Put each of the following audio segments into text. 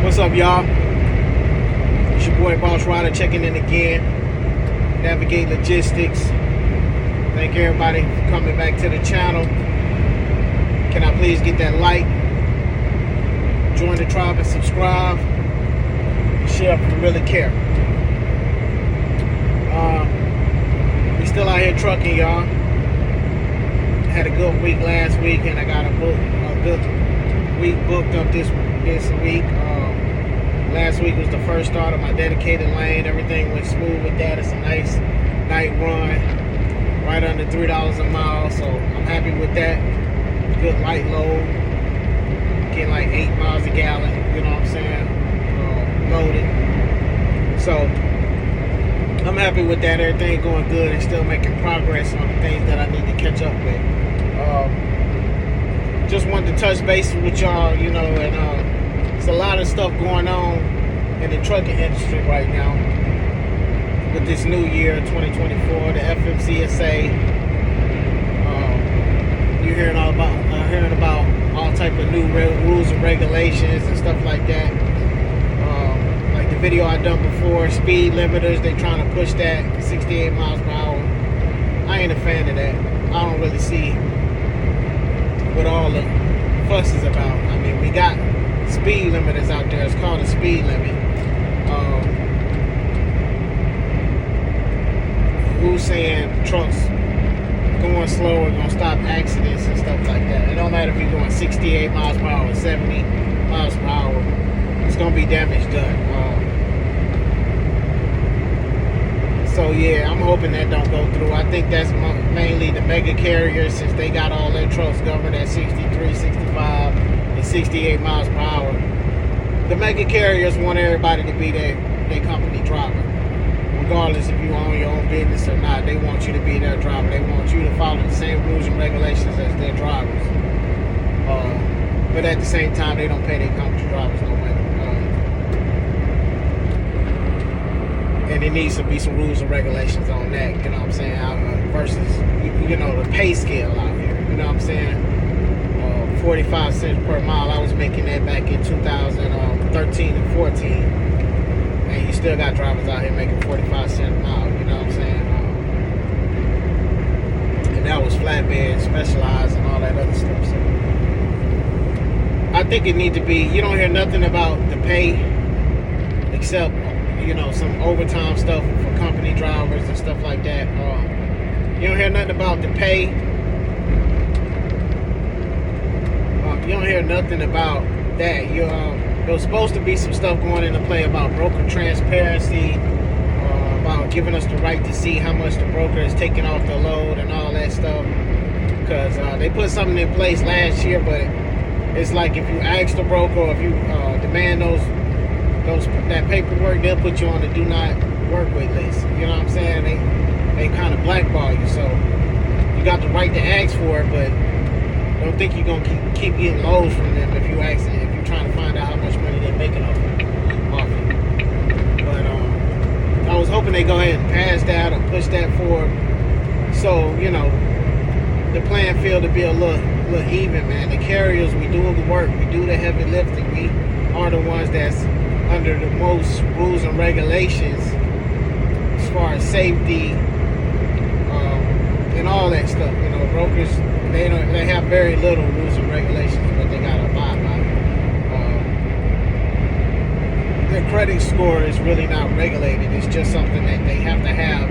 What's up, y'all? It's your boy Boss Rider checking in again. Navigate Logistics. Thank everybody for coming back to the channel. Can I please get that like? Join the tribe and subscribe. Share if you really care. We still out here trucking, y'all. Had a good week last week, and I got a good week booked up this week. Last week was the first start of my dedicated lane. Everything went smooth with that. It's a nice night run, right under $3 a mile, so I'm happy with that. Good light load, getting like 8 miles a gallon, you know what I'm saying, loaded. So I'm happy with that. Everything going good and still making progress on the things that I need to catch up with. Just wanted to touch base with y'all, you know, and there's a lot of stuff going on in the trucking industry right now with this new year, 2024, the FMCSA. You're hearing about all type of new rules and regulations and stuff like that. Like the video I done before, speed limiters, they trying to push that 68 miles per hour. I ain't a fan of that. I don't really see what all the fuss is about. I mean, we got speed limiters out there. It's called a speed limit. Who's saying trucks going slower gonna stop accidents and stuff like that? It don't matter if you're going 68 miles per hour, 70 miles per hour. It's gonna be damage done. So yeah, I'm hoping that don't go through. I think that's mainly the mega carriers, since they got all their trucks governed at 63, 65, and 68 miles per hour. The mega carriers want everybody to be their company driver. Regardless if you own your own business or not, they want you to be their driver. They want you to follow the same rules and regulations as their drivers. But at the same time, they don't pay their company drivers no money. And there needs to be some rules and regulations on that, you know what I'm saying, versus, you know, the pay scale out here, you know what I'm saying. 45 cents per mile, I was making that back in 2013 and 14. And you still got drivers out here making 45 cents a mile, you know what I'm saying? And that was flatbed, specialized, and all that other stuff. So I think it need to be, you don't hear nothing about the pay except, you know, some overtime stuff for company drivers and stuff like that. You don't hear nothing about the pay. You don't hear nothing about that. There was supposed to be some stuff going into play about broker transparency, about giving us the right to see how much the broker is taking off the load and all that stuff. Because they put something in place last year, but it's like if you ask the broker or if you demand that paperwork, they'll put you on the do not work with list. You know what I'm saying? They kind of blackball you. So you got the right to ask for it, but don't think you're gonna keep getting loads from them if you're trying to find out how much money they're making off it. But I was hoping they go ahead and pass that or push that forward, so you know the playing field to be a little even, man. The carriers, we do the work, we do the heavy lifting. We are the ones that's under the most rules and regulations as far as safety and all that stuff. You know, brokers, they have very little rules and regulations, but they gotta abide by it. Their credit score is really not regulated. It's just something that they have to have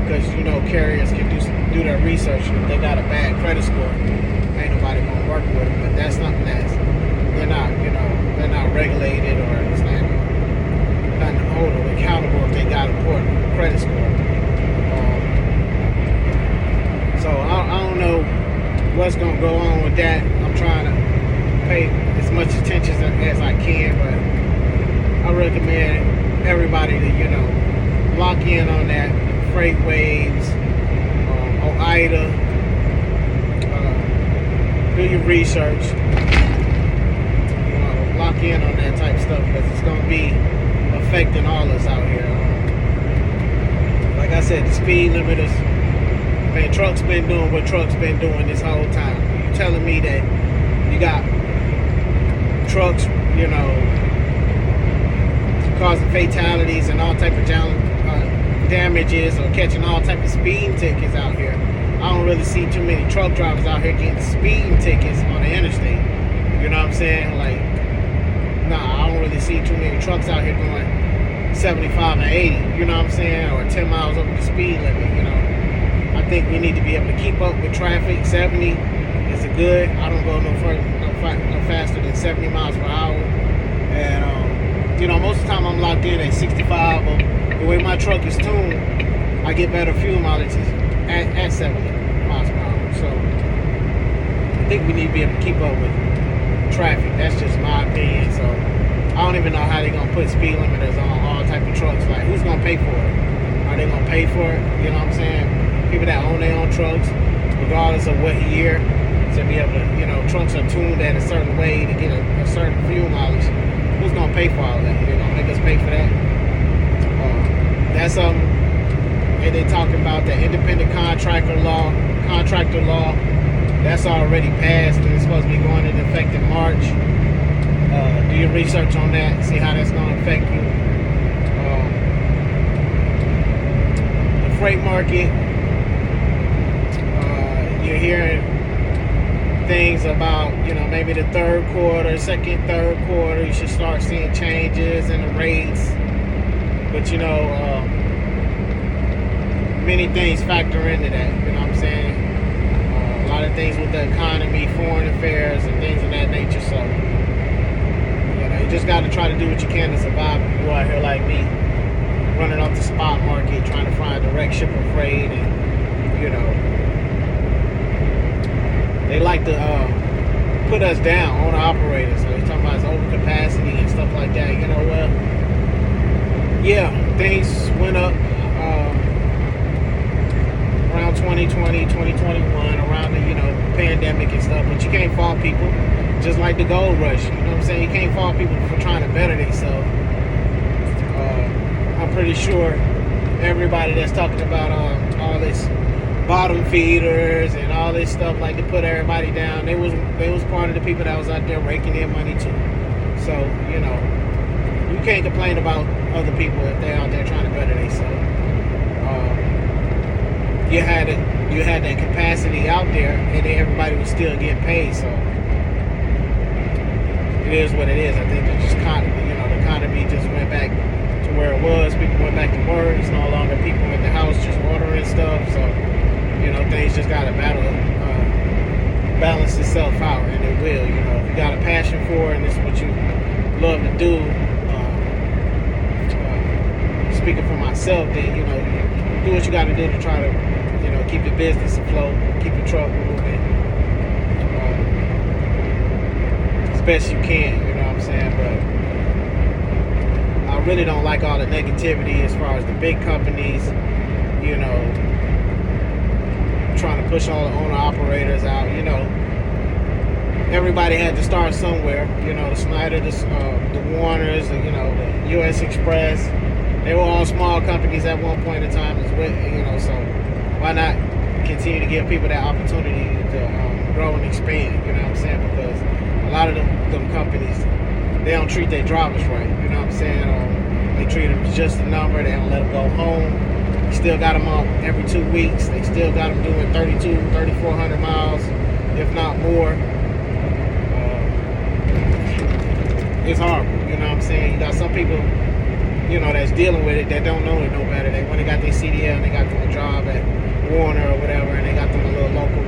because, you know, carriers can do their research. If they got a bad credit score, ain't nobody gonna work with them. But that's something they're not regulated, or it's not to hold them accountable if they got a poor credit score. So I don't know what's gonna go on with that. I'm trying to pay as much attention as I can, but I recommend everybody to, you know, lock in on that freight waves, OIDA, do your research, you know, lock in on that type of stuff, because it's gonna be affecting all of us out here. Like I said, the speed limiters, man, trucks been doing what trucks been doing this whole time. You telling me that you got trucks you know, causing fatalities and all type of damages, or catching all type of speeding tickets out here. I don't really see too many truck drivers out here getting speeding tickets on the interstate. You know what I'm saying? Like, nah, I don't really see too many trucks out here going 75 and 80, you know what I'm saying? Or 10 miles over the speed limit, you know. I think we need to be able to keep up with traffic. 70 is a good. I don't go no faster than 70 miles per hour. And, you know, most of the time I'm locked in at 65. The way my truck is tuned, I get better fuel mileage at 70 miles per hour. So I think we need to be able to keep up with traffic. That's just my opinion. So I don't even know how they're gonna put speed limiters on all type of trucks. Like, who's gonna pay for it? Are they gonna pay for it? You know what I'm saying? People that own their own trucks, regardless of what year, to be able to, you know, trucks are tuned at a certain way to get a certain fuel mileage. Who's gonna pay for all that? They're gonna make us pay for that. That's and they're talking about the independent contractor law. That's already passed, and it's supposed to be going into effect in March. Do your research on that, see how that's going to affect you. The freight market, you're hearing things about, you know, maybe the third quarter, you should start seeing changes in the rates. But, you know, many things factor into that, you know what I'm saying? A lot of things with the economy, foreign affairs, and things of that nature. So, you know, you just got to try to do what you can to survive. If you out here like me, running off the spot market, trying to find direct shipper freight, and, you know, they like to put us down, owner operators. So they're talking about overcapacity and stuff like that. You know, well, yeah, things went up around 2020, 2021, around the, you know, pandemic and stuff, but you can't fault people. Just like the gold rush, you know what I'm saying? You can't fault people for trying to better themselves. I'm pretty sure everybody that's talking about all this bottom feeders and all this stuff, like to put everybody down, they was part of the people that was out there raking in money too. So, you know, you can't complain about other people if they're out there trying to better themselves. You had that capacity out there, and everybody was still getting paid. So it is what it is. I think it just kind of, you know, the economy just went back to where it was. People went back to work. It's no longer people in the house just ordering stuff. So, you know, things just gotta balance itself out, and it will. You know, if you got a passion for it and this is what you love to do. Speaking for myself, then, you know, you do what you got to do to try to, you know, keep your business afloat, keep your truck moving as best you can, you know what I'm saying? But I really don't like all the negativity as far as the big companies, you know, trying to push all the owner operators out. You know, everybody had to start somewhere. You know, the Snyder, the Warners, you know, the U.S. Express. They were all small companies at one point in time as well, you know, so why not continue to give people that opportunity to grow and expand, you know what I'm saying? Because a lot of them companies, they don't treat their drivers right, you know what I'm saying? They treat them as just a number. They don't let them go home. They still got them up every 2 weeks. They still got them doing 3,400 miles, if not more. It's horrible, you know what I'm saying? You got some people, you know, that's dealing with it that don't know it no better. They went and got their CDL and they got them a job at Warner or whatever, and they got them a little local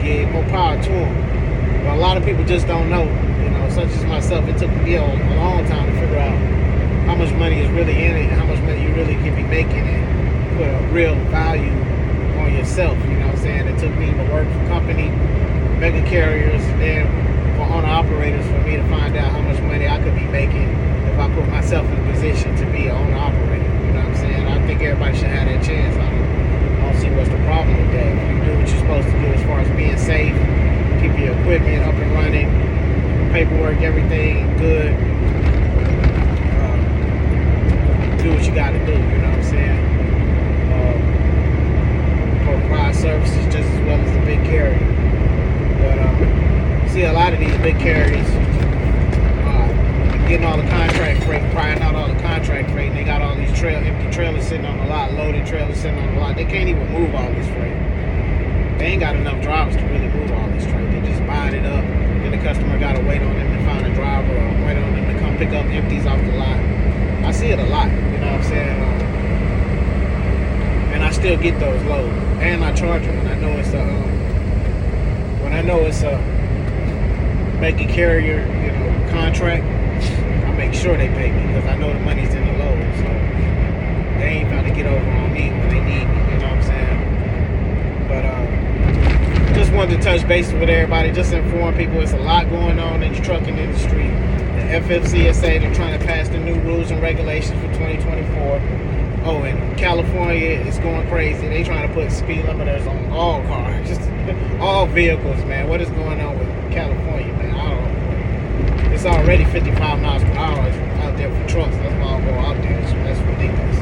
gig. More power to them. But a lot of people just don't know, you know, such as myself. It took me a long time to figure out how much money is really in it and how much money you really can be making and put a real value on yourself, you know what I'm saying? It took me to work for company, mega carriers, and then for owner operators for me to find out how much money I could be making if I put myself in a position to be an owner operator. You know what I'm saying? I think everybody should have that chance. I don't see what's the problem with that. If you do what you're supposed to do as far as being safe, keep your equipment up and running, paperwork, everything good, do what you got to do. You know what I'm saying? Provide services just as well as the big carrier. But see, a lot of these big carriers getting all the contract freight, prying out all the contract freight, and they got all these empty trailers sitting on the lot, loaded trailers sitting on the lot. They can't even move all this freight. They ain't got enough drivers to really move all this freight. They just buying it up. Then the customer got to wait on them to find a driver, or wait on them to come pick up empties off the lot. I see it a lot, you know what I'm saying? And I still get those loads, and I charge them when I know it's a mega carrier, you know, contract. I make sure they pay me because I know the money's in the load, so they ain't about to get over on me when they need me. You know what I'm saying? But just wanted to touch base with everybody, just inform people it's a lot going on in the trucking industry. The FMCSA, they're trying to pass the new rules and regulations for 2024. Oh, and California is going crazy. They trying to put speed limiters on all cars, just all vehicles, man. What is going on with California, man? I don't know. It's already 55 miles per hour out there for trucks. That's why I'll go out there. That's ridiculous.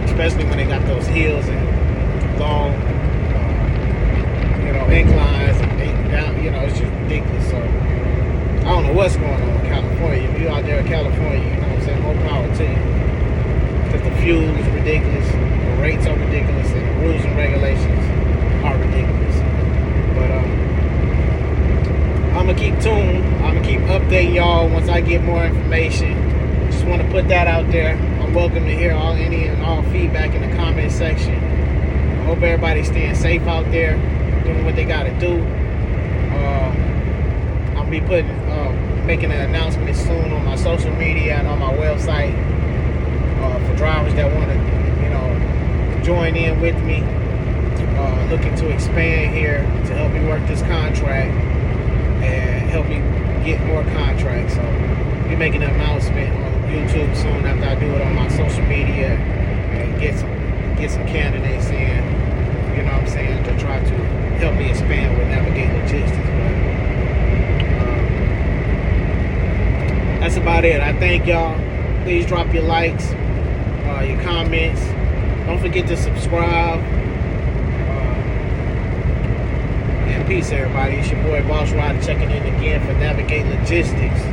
Especially when they got those hills and long, inclines and down. It's just ridiculous. So I don't know what's going on in California. If you're out there in California, you know what I'm saying, more power to you. Because the fuel is ridiculous, the rates are ridiculous, and the rules and regulations are ridiculous. But I'm going to keep tuned. I'm going to keep updating y'all once I get more information. Just want to put that out there. I'm welcome to hear any and all feedback in the comment section. I hope everybody's staying safe out there, doing what they got to do. I'll be making an announcement soon on my social media and on my website for drivers that want to, join in with me. Looking to expand here to help me work this contract and help me get more contracts. So I'll be making an announcement on YouTube soon after I do it on my social media and get some candidates in, you know what I'm saying, to try to help me expand with Navigate Logistics. But that's about it. I thank y'all. Please drop your likes, your comments. Don't forget to subscribe. And peace, everybody. It's your boy Boss Ryder checking in again for Navigate Logistics.